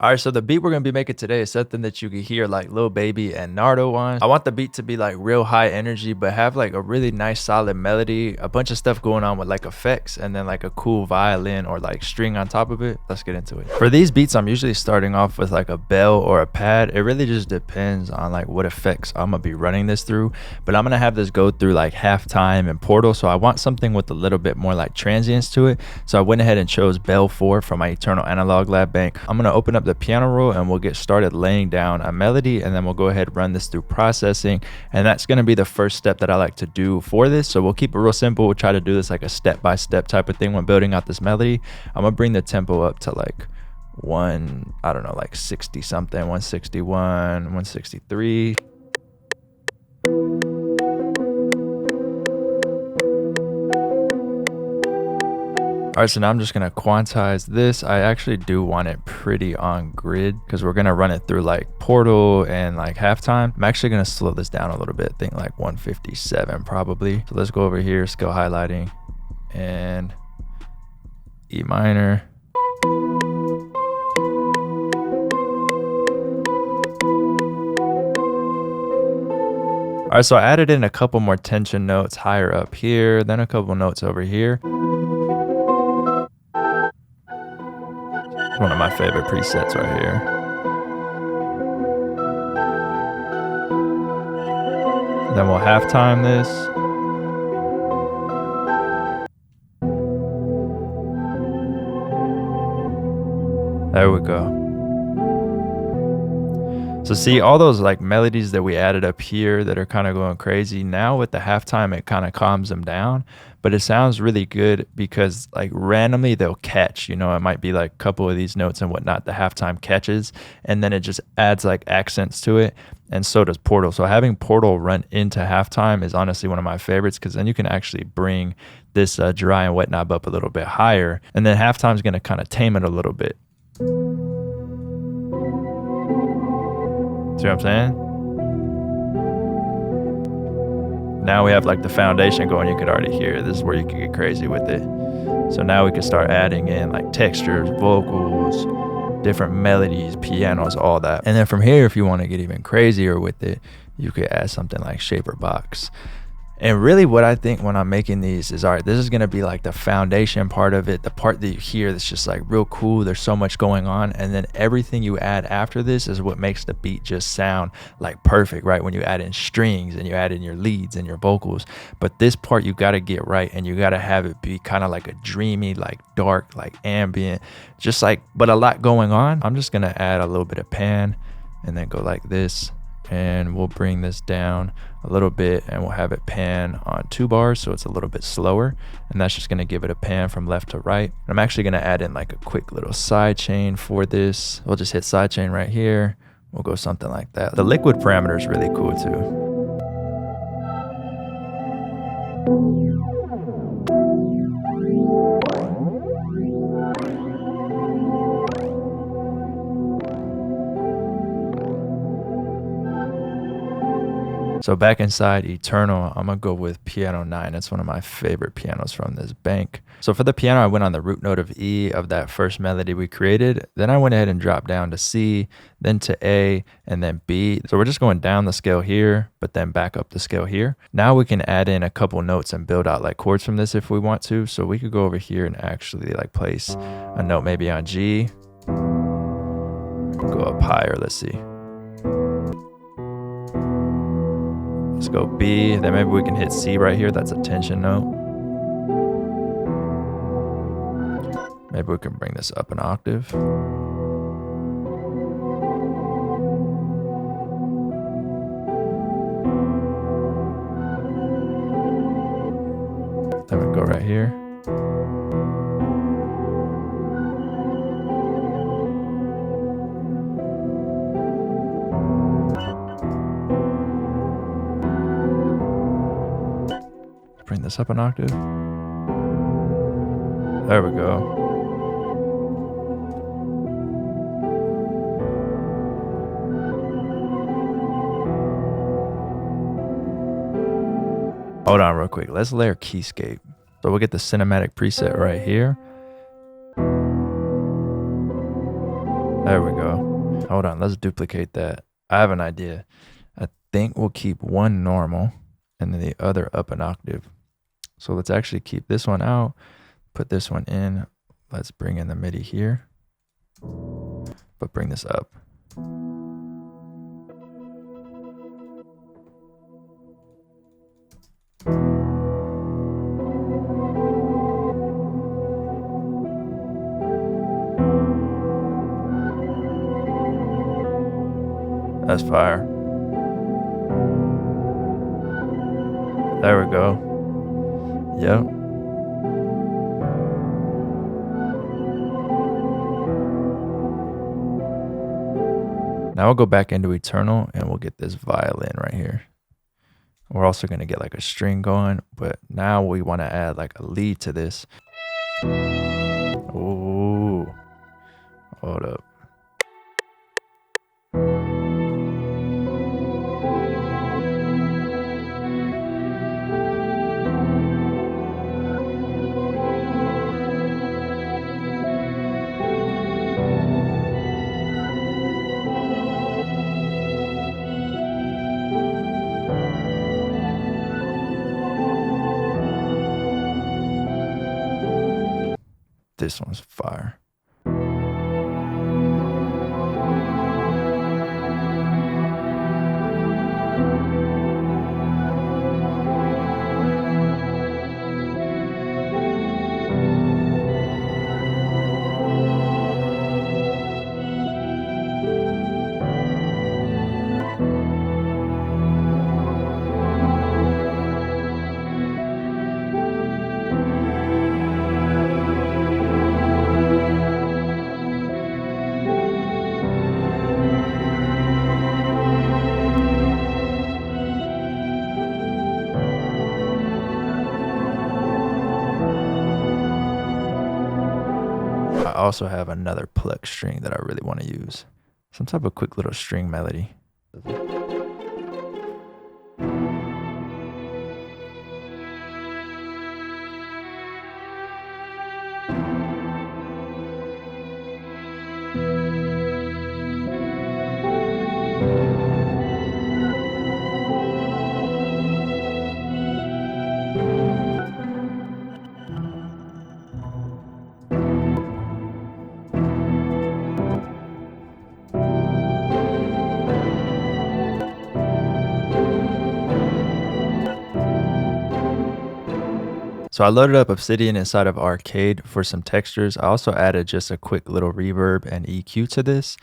All right, so the beat we're gonna be making today is something that you can hear like Lil Baby and Nardo on. I want the beat to be like real high energy, but have like a really nice solid melody, a bunch of stuff going on with like effects, and then like a cool violin or like string on top of it. Let's get into it. For these beats, I'm usually starting off with like a bell or a pad. It really just depends on like what effects I'm gonna be running this through, but I'm gonna have this go through like halftime and portal. So I want something with a little bit more like transients to it. So I went ahead and chose Bell 4 from my Eternal Analog Lab bank. I'm gonna open up the piano roll and we'll get started laying down a melody, and then we'll go ahead and run this through processing, and that's going to be the first step that I like to do for this. So we'll keep it real simple. We'll try to do this like a step-by-step type of thing when building out this melody. I'm gonna bring the tempo up to like I don't know, like 60 something, 161, 163. All right, so now I'm just gonna quantize this. I actually do want it pretty on grid because we're gonna run it through like portal and like halftime. I'm actually gonna slow this down a little bit, think like 157 probably. So let's go over here, skill highlighting, and E minor. All right, so I added in a couple more tension notes higher up here, then a couple notes over here. One of my favorite presets right here. Then we'll halftime this. There we go. So see all those like melodies that we added up here that are kind of going crazy. Now with the halftime, it kind of calms them down, but it sounds really good because like randomly they'll catch, you know, it might be like a couple of these notes and whatnot, the halftime catches, and then it just adds like accents to it. And so does portal. So having portal run into halftime is honestly one of my favorites, because then you can actually bring this dry and wet knob up a little bit higher, and then halftime is going to kind of tame it a little bit. See what I'm saying? Now we have like the foundation going. You could already hear this is where you can get crazy with it. So now we can start adding in like textures, vocals, different melodies, pianos, all that. And then from here, if you want to get even crazier with it, you could add something like shaper box. And really what I think when I'm making these is, all right, this is going to be like the foundation part of it, the part that you hear that's just like real cool. There's so much going on. And then everything you add after this is what makes the beat just sound like perfect, right? When you add in strings and you add in your leads and your vocals. But this part you got to get right, and you got to have it be kind of like a dreamy, like dark, like ambient, just like, but a lot going on. I'm just going to add a little bit of pan and then go like this. And we'll bring this down a little bit, and we'll have it pan on 2 bars, so it's a little bit slower, and that's just going to give it a pan from left to right. I'm actually going to add in like a quick little side chain for this. We'll just hit side chain right here. We'll go something like that. The liquid parameter is really cool too. So back inside Eternal, I'm gonna go with piano 9. It's one of my favorite pianos from this bank. So for the piano, I went on the root note of E of that first melody we created. Then I went ahead and dropped down to C, then to A, and then B. So we're just going down the scale here, but then back up the scale here. Now we can add in a couple notes and build out like chords from this if we want to. So we could go over here and actually like place a note maybe on G. Go up higher, let's see. Let's go B, then maybe we can hit C right here. That's a tension note. Maybe we can bring this up an octave. Then we go right here. Bring this up an octave. There we go. Hold on real quick. Let's layer Keyscape. So we'll get the cinematic preset right here. There we go. Hold on, let's duplicate that. I have an idea. I think we'll keep one normal and then the other up an octave. So let's actually keep this one out, put this one in. Let's bring in the MIDI here, but bring this up. That's fire. There we go. Yep. Now we'll go back into Eternal and we'll get this violin right here. We're also going to get like a string going, but now we want to add like a lead to this. Ooh. Hold up. This one's fire. I also have another pluck string that I really want to use. Some type of quick little string melody. So I loaded up Obsidian inside of Arcade for some textures. I also added just a quick little reverb and EQ to this.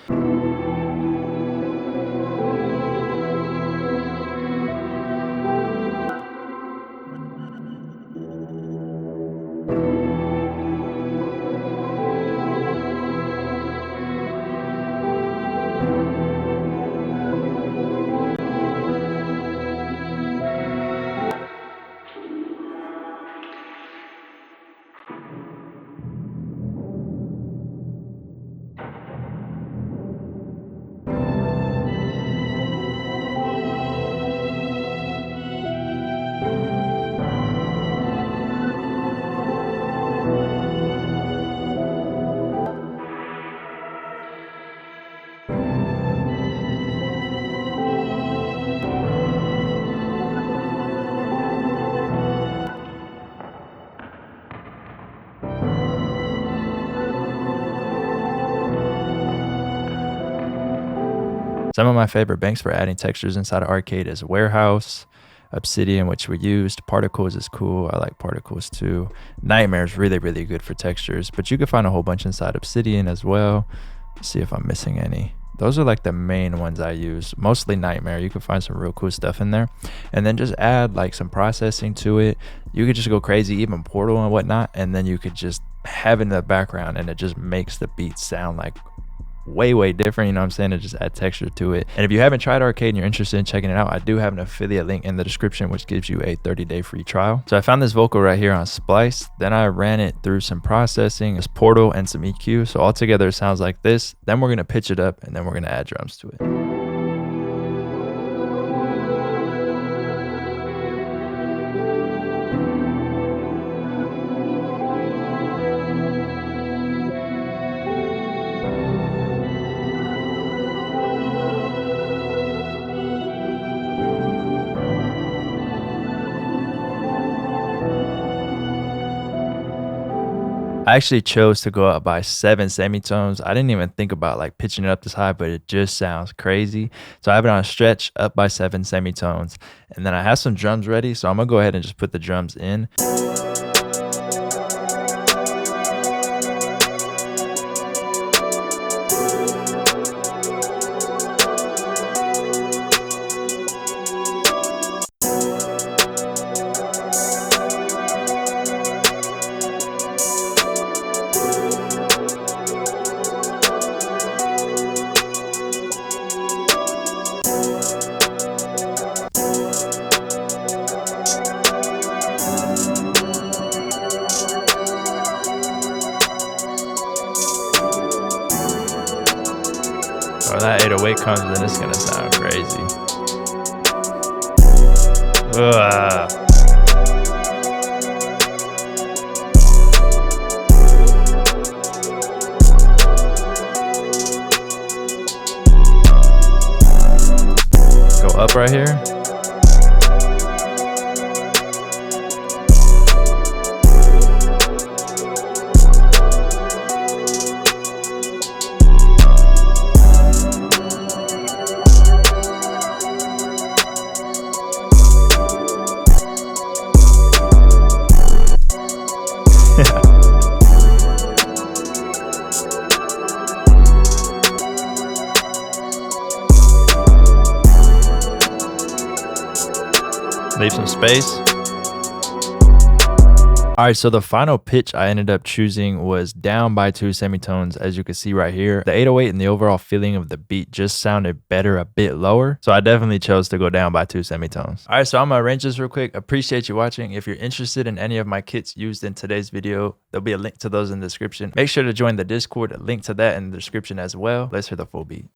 Some of my favorite banks for adding textures inside of Arcade is Warehouse, Obsidian, which we used. Particles is cool. I like Particles too. Nightmare is really, really good for textures, but you can find a whole bunch inside Obsidian as well. Let's see if I'm missing any. Those are like the main ones I use. Mostly Nightmare. You can find some real cool stuff in there. And then just add like some processing to it. You could just go crazy, even Portal and whatnot. And then you could just have it in the background and it just makes the beat sound like way different, you know what I'm saying? To just add texture to it. And if you haven't tried Arcade and you're interested in checking it out, I do have an affiliate link in the description which gives you a 30-day free trial. So I found this vocal right here on Splice, then I ran it through some processing, this Portal and some EQ, so altogether it sounds like this. Then we're going to pitch it up and then we're going to add drums to it. I actually chose to go up by 7 semitones. I didn't even think about like pitching it up this high, but it just sounds crazy. So I have it on a stretch up by 7 semitones. And then I have some drums ready, so I'm gonna go ahead and just put the drums in. Or that 808 comes in, it's gonna sound crazy. Ugh. Go up right here. Leave some space. All right, so the final pitch I ended up choosing was down by 2 semitones, as you can see right here. The 808 and the overall feeling of the beat just sounded better a bit lower, so I definitely chose to go down by 2 semitones. All right, so I'm gonna arrange this real quick. Appreciate you watching. If you're interested in any of my kits used in today's video, there'll be a link to those in the description. Make sure to join the Discord, a link to that in the description as well. Let's hear the full beat.